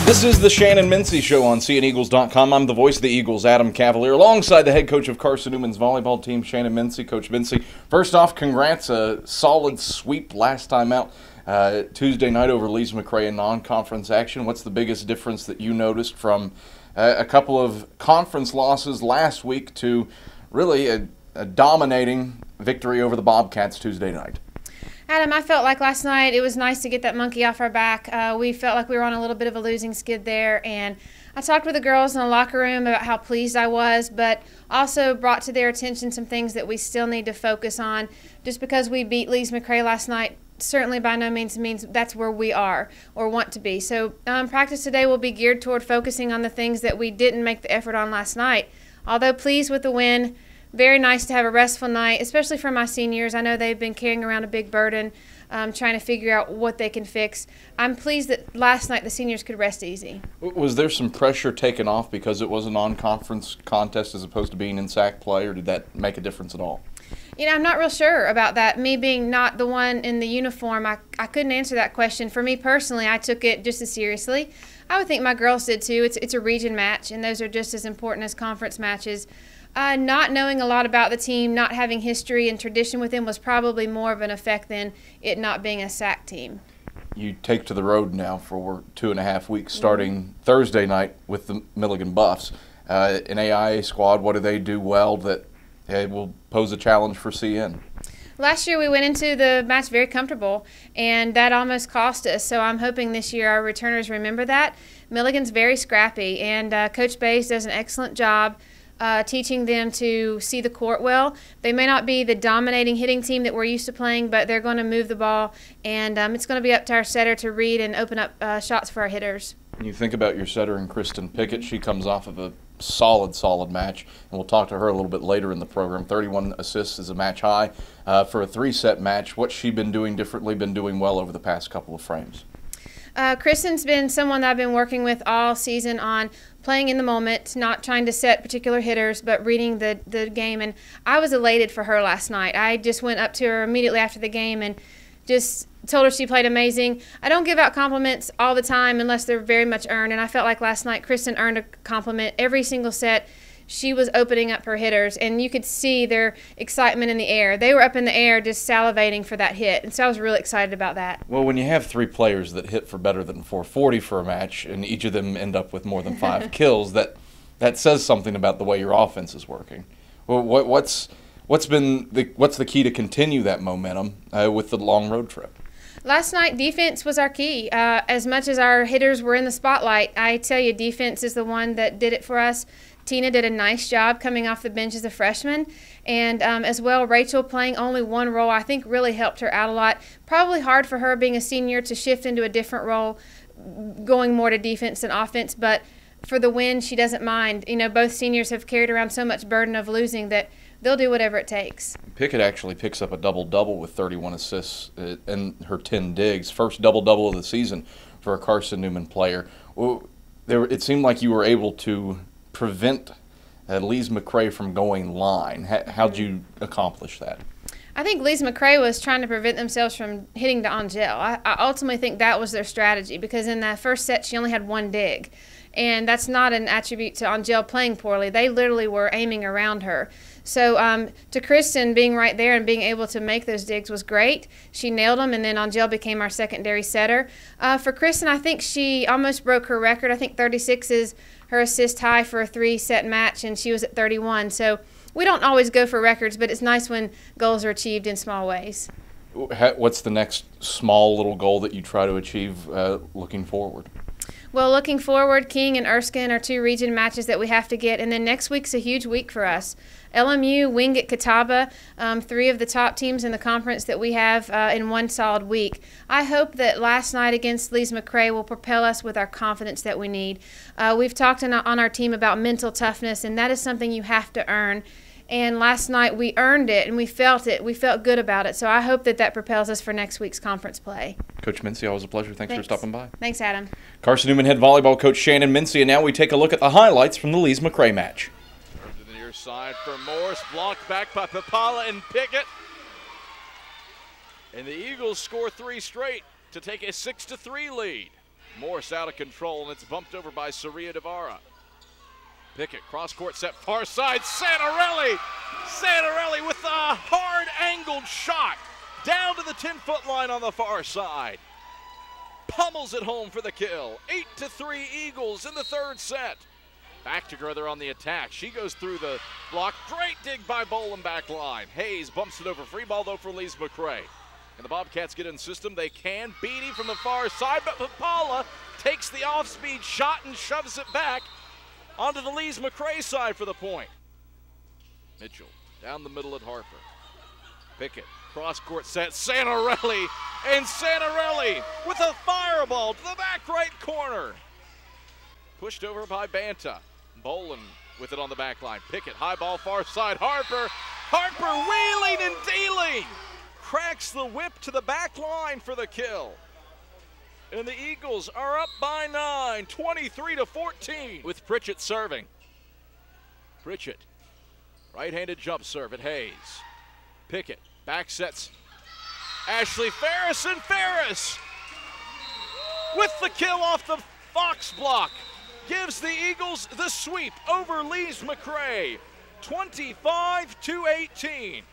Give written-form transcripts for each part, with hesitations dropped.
This is the Shannon Mincey Show on CNEagles.com. I'm the voice of the Eagles, Adam Cavalier, alongside the head coach of Carson-Newman's volleyball team, Shannon Mincey. Coach Mincey, first off, congrats. A solid sweep last time out Tuesday night over Lees-McRae in non-conference action. What's the biggest difference that you noticed from a couple of conference losses last week to really a dominating victory over the Bobcats Tuesday night? Adam, I felt like last night it was nice to get that monkey off our back. We felt like we were on a little bit of a losing skid there, and I talked with the girls in the locker room about how pleased I was, but also brought to their attention some things that we still need to focus on. Just because we beat Lees-McRae last night certainly by no means means that's where we are or want to be. So practice today will be geared toward focusing on the things that we didn't make the effort on last night. Although pleased with the win, very nice to have a restful night, especially for my seniors. I know they've been carrying around a big burden, trying to figure out what they can fix. I'm pleased that last night the seniors could rest easy. Was there some pressure taken off because it was a non-conference contest as opposed to being in SAC play, or did that make a difference at all? You know, I'm not real sure about that. Me being not the one in the uniform, I couldn't answer that question. For me personally, I took it just as seriously. I would think my girls did too. It's a region match, and those are just as important as conference matches. Not knowing a lot about the team, not having history and tradition with them was probably more of an effect than it not being a SAC team. You take to the road now for 2.5 weeks, starting Thursday night with the Milligan Buffs. An AIA squad, what do they do well that will pose a challenge for CN? Last year we went into the match very comfortable, and that almost cost us. So I'm hoping this year our returners remember that. Milligan's very scrappy, and Coach Bays does an excellent job teaching them to see the court well. They may not be the dominating hitting team that we're used to playing, but they're going to move the ball, and it's going to be up to our setter to read and open up shots for our hitters. When you think about your setter and Kristen Pickett, she comes off of a solid match, and we'll talk to her a little bit later in the program. 31 assists is a match high for a 3-set match. What's she been doing differently, been doing well over the past couple of frames? Kristen's been someone that I've been working with all season on playing in the moment, not trying to set particular hitters, but reading the game. And I was elated for her last night. I just went up to her immediately after the game and just told her she played amazing. I don't give out compliments all the time unless they're very much earned, and I felt like last night Kristen earned a compliment every single set. She was opening up her hitters, and you could see their excitement in the air. They were up in the air just salivating for that hit, and so I was really excited about that. Well, when you have 3 players that hit for better than 440 for a match, and each of them end up with more than 5 kills, that says something about the way your offense is working. Well, what's the key to continue that momentum with the long road trip? Last night, defense was our key. As much as our hitters were in the spotlight, I tell you, defense is the one that did it for us. Tina did a nice job coming off the bench as a freshman, and as well, Rachel playing only one role I think really helped her out a lot. Probably hard for her being a senior to shift into a different role, going more to defense than offense, but for the win, she doesn't mind. You know, both seniors have carried around so much burden of losing that they'll do whatever it takes. Pickett actually picks up a double-double with 31 assists and her 10 digs. First double-double of the season for a Carson-Newman player. Well, it seemed like you were able to prevent Lees-McRae from going line. How'd you accomplish that? I think Lees-McRae was trying to prevent themselves from hitting to Angel. I ultimately think that was their strategy, because in that first set she only had 1 dig. And that's not an attribute to Angel playing poorly. They literally were aiming around her. So to Kristen, being right there and being able to make those digs was great. She nailed them, and then Angel became our secondary setter. For Kristen, I think she almost broke her record. I think 36 is her assist high for a 3-set match, and she was at 31. So we don't always go for records, but it's nice when goals are achieved in small ways. What's the next small little goal that you try to achieve looking forward? Well, looking forward, King and Erskine are 2 region matches that we have to get, and then next week's a huge week for us. LMU, Wingate, Catawba, 3 of the top teams in the conference that we have in one solid week. I hope that last night against Lees-McRae will propel us with our confidence that we need. We've talked on our team about mental toughness, and that is something you have to earn. And last night we earned it, and we felt it. We felt good about it. So I hope that propels us for next week's conference play. Coach Mincey, always a pleasure. Thanks for stopping by. Thanks, Adam. Carson-Newman head volleyball coach Shannon Mincey, and now we take a look at the highlights from the Lees-McRae match. To the near side for Morris, blocked back by Papala and Pickett. And the Eagles score 3 straight to take a 6-3 lead. Morse out of control, and it's bumped over by Saria Devara. Pickett, cross-court set, far side, Santarelli! Santarelli with a hard-angled shot down to the 10-foot line on the far side. Pummels it home for the kill. 8-3 Eagles in the third set. Back to Grother on the attack. She goes through the block. Great dig by Boland back line. Hayes bumps it over. Free ball, though, for Lees-McRae. And the Bobcats get in system. They can. Beatty from the far side, but Papala takes the off-speed shot and shoves it back onto the Lees-McRae side for the point. Mitchell down the middle at Harper. Pickett, cross-court set, Santarelli, and Santarelli with a fireball to the back right corner. Pushed over by Banta. Boland with it on the back line. Pickett, high ball, far side, Harper. Harper wheeling and dealing. Cracks the whip to the back line for the kill. And the Eagles are up by 9, 23-14 with Pritchett serving. Pritchett, right-handed jump serve at Hayes. Pickett, back sets Ashley Ferris, and Ferris with the kill off the Fox block gives the Eagles the sweep over Lees-McRae, 25-18.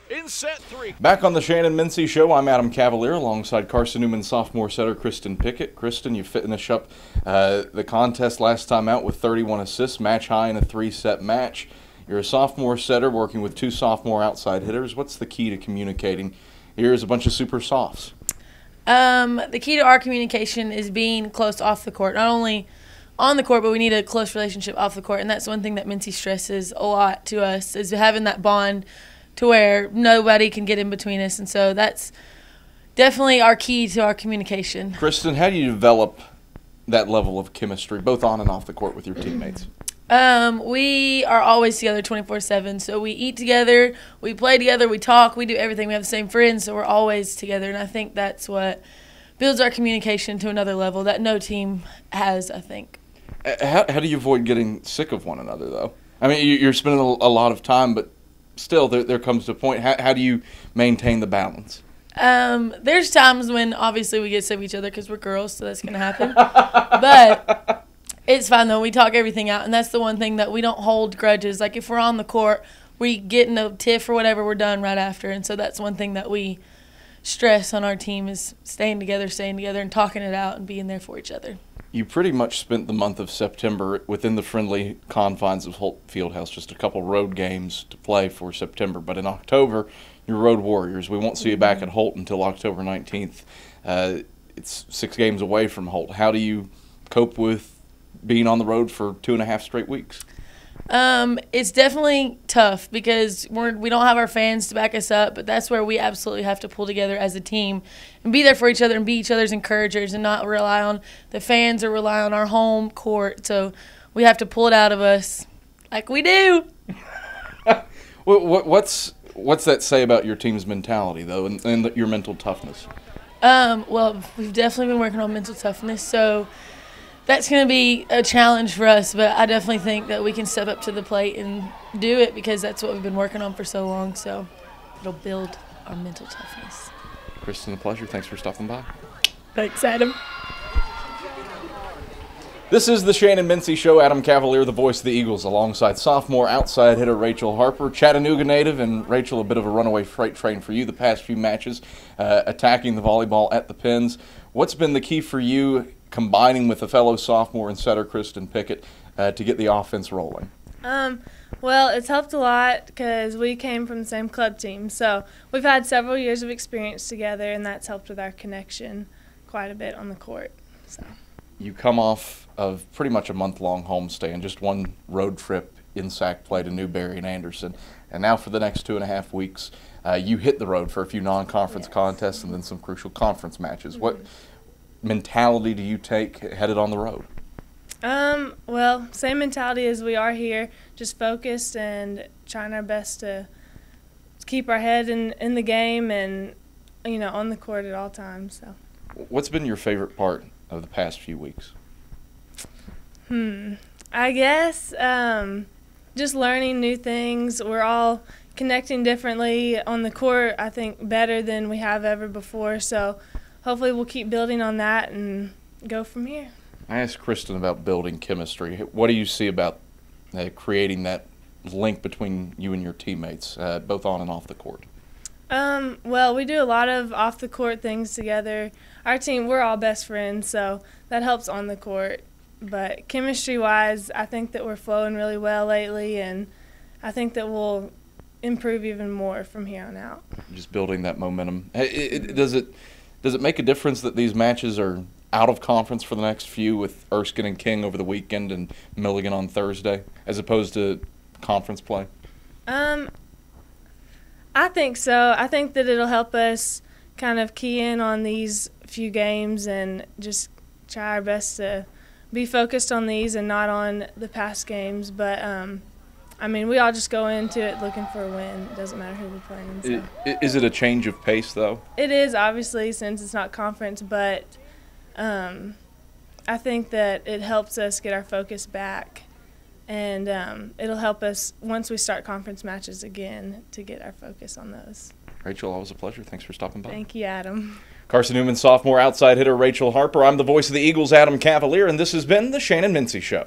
In set 3. Back on the Shannon Mincey Show, I'm Adam Cavalier alongside Carson-Newman sophomore setter Kristen Pickett. Kristen, you finish up the contest last time out with 31 assists, match high in a 3-set match. You're a sophomore setter working with 2 sophomore outside hitters. What's the key to communicating? Here's a bunch of super softs. The key to our communication is being close off the court. Not only on the court, but we need a close relationship off the court, and that's one thing that Mincey stresses a lot to us, is having that bond to where nobody can get in between us. And so that's definitely our key to our communication. Kristen, how do you develop that level of chemistry, both on and off the court, with your teammates? We are always together 24/7. So we eat together, we play together, we talk, we do everything. We have the same friends, so we're always together. And I think that's what builds our communication to another level that no team has, I think. How do you avoid getting sick of one another, though? I mean, you're spending a lot of time, but still, there comes a point. How do you maintain the balance? There's times when obviously we get sick of each other because we're girls, so that's going to happen. But it's fine, though. We talk everything out, and that's the one thing that we don't hold grudges. Like, if we're on the court, we get in a tiff or whatever, we're done right after. And so that's one thing that we stress on our team, is staying together, and talking it out and being there for each other. You pretty much spent the month of September within the friendly confines of Holt Fieldhouse, just a couple road games to play for September. But in October, you're road warriors. We won't see you back at Holt until October 19th. It's 6 games away from Holt. How do you cope with being on the road for 2.5 straight weeks? It's definitely tough because we don't have our fans to back us up, but that's where we absolutely have to pull together as a team and be there for each other and be each other's encouragers and not rely on the fans or rely on our home court. So we have to pull it out of us like we do. What's that say about your team's mentality, though, and your mental toughness? Well, we've definitely been working on mental toughness, so that's going to be a challenge for us, but I definitely think that we can step up to the plate and do it because that's what we've been working on for so long, so it'll build our mental toughness. Kristen, a pleasure. Thanks for stopping by. Thanks, Adam. This is the Shannon Mincey Show. Adam Cavalier, the voice of the Eagles, alongside sophomore outside hitter Rachel Harper. Chattanooga native, and Rachel, a bit of a runaway freight train for you the past few matches, attacking the volleyball at the pins. What's been the key for you, combining with a fellow sophomore and setter Kristen Pickett, to get the offense rolling? Well, it's helped a lot because we came from the same club team. So we've had several years of experience together, and that's helped with our connection quite a bit on the court. So you come off of pretty much a month-long homestay and just one road trip in SAC play to Newberry and Anderson. And now for the next 2.5 weeks, you hit the road for a few non-conference contests and then some crucial conference matches. Mm-hmm. What mentality do you take headed on the road? Well, same mentality as we are here, just focused and trying our best to keep our head in the game and, on the court at all times. So, what's been your favorite part of the past few weeks? I guess just learning new things. We're all connecting differently on the court, I think, better than we have ever before. So hopefully we'll keep building on that and go from here. I asked Kristen about building chemistry. What do you see about creating that link between you and your teammates, both on and off the court? Well, we do a lot of off-the-court things together. Our team, we're all best friends, so that helps on the court. But chemistry-wise, I think that we're flowing really well lately, and I think that we'll improve even more from here on out. Just building that momentum. Does it make a difference that these matches are out of conference for the next few, with Erskine and King over the weekend and Milligan on Thursday, as opposed to conference play? I think so. I think that it'll help us kind of key in on these few games and just try our best to be focused on these and not on the past games. But, I mean, we all just go into it looking for a win. It doesn't matter who we're playing. So. Is it a change of pace, though? It is, obviously, since it's not conference. But I think that it helps us get our focus back. And it'll help us once we start conference matches again to get our focus on those. Rachel, always a pleasure. Thanks for stopping by. Thank you, Adam. Carson-Newman sophomore outside hitter Rachel Harper. I'm the voice of the Eagles, Adam Cavalier, and this has been the Shannon Mincey Show.